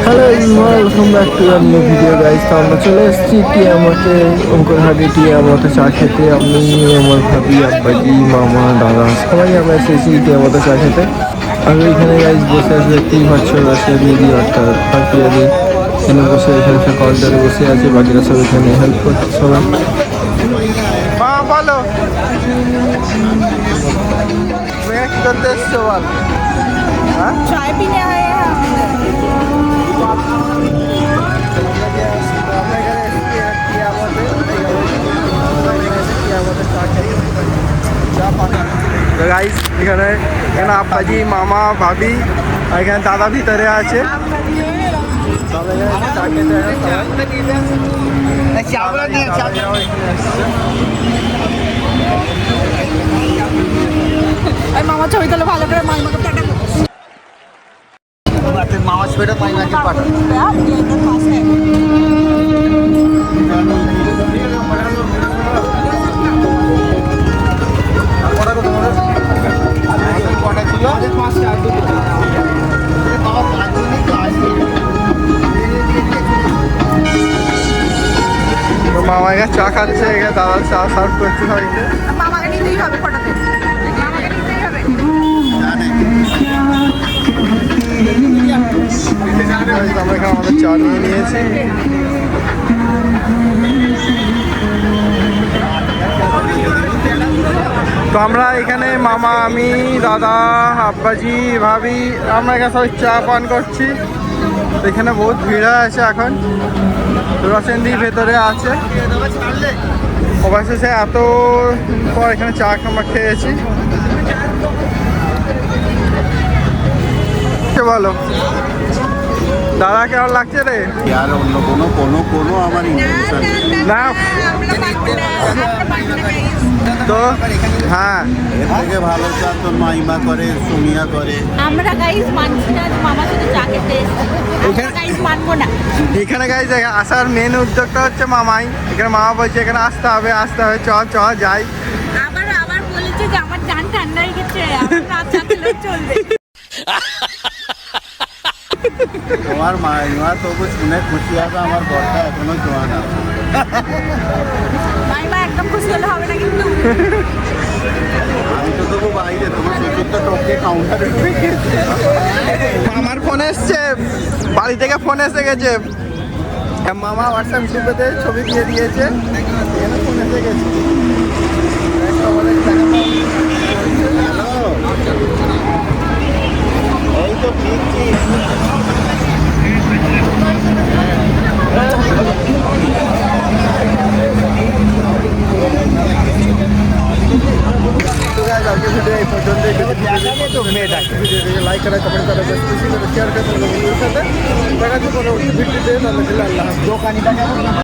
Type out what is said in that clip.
Hello welcome back to our new video guys. তো আমরা চলে এসেছি টিয়ামতে, অঙ্কুরহাটি টিয়ামতে চা খেতে। আমি, আমার ভাবি, আব্বাজি, মামা, দাদা সবাই আমরা এসেছি টিয়ামতে চা খেতে। আর এখানে গাইজ বসে আছে, দেখতেই পাচ্ছ রাশিয়ার দিদি অর্থাৎ ফাঁকিয়াদি। এখানে বসে এখানে সব কাউন্টারে বসে আছে, বাকিরা সব এখানে হেল্প করছে সবাই। বলো কি করতে এসছো বল? चाय पीने आए हैं हम। তো গাইস এখানে আব্বাজি, মামা, ভাবি আর এখানে দাদা ভিতরে আছে। মামা ছবি তোলো ভালো করে, মামাকে পাঠাবো। মামা ছবিটা পাই নাকি পাঠাবো। মামা এখানে চা খাচ্ছে, এখানে দাদা চা সার্ভ করছে সবাইকে। মামাকে নিতেই হবে ফটোতে, মামাকে নিতেই হবে। আমরা এখানে আমাদের চা নিয়ে নিয়েছি। তো আমরা এখানে মামা, আমি, দাদা, আব্বাজি, ভাবি আমরা এখানে সবাই চা পান করছি। তো এখানে বহুত ভিড় আছে এখন। রসেন্দি ভেতরে আছে, অবশেষে এত পর এখানে চা আমরা খেয়েছি। বলো দাদা কেমন লাগছে রে? আর অন্য কোনো আমার ইন্টেনশন না তো হ্যাঁ, এর থেকে ভালো চা তোর মাইমা করে, সুমিয়া করে। আমরা গাইস মানছি না যে মামা শুধু চা খেতে এসেছে, আমরা গাইস মানবো না। এখানে গাইজ আসার মেন উদ্যোগটা হচ্ছে মামাই। এখানে মামা বলছে এখানে আসতে হবে চ চ যাই। আবার বলেছে যে আমার জান ঠান্ডা হয়ে গেছে, আমার না চা খেলেও চলবে। তোমার মাইমা তবু শুনে খুশি আছে, আমার বরটা এখনো জোয়ান আছে। মাইমা একদম খুশি হলে হবে না কিন্তু। আমি তো তবু বাইরে, তোমার শ্বশুর তো টপকে কাউন্টারে আমার ফোন এসছে, বাড়ি থেকে ফোন এসে গেছে। মামা হোয়াটসঅ্যাপ গ্রুপেতে ছবি দিয়ে দিয়েছে, এখানে ফোন এসে গেছে। এই তো ঠিকই। লাইক করা, কমেন্ট করা, শেয়ার করে, দেখা যাচ্ছে পরবর্তী ভিডিওতে। আল্লাহ হাফেজ।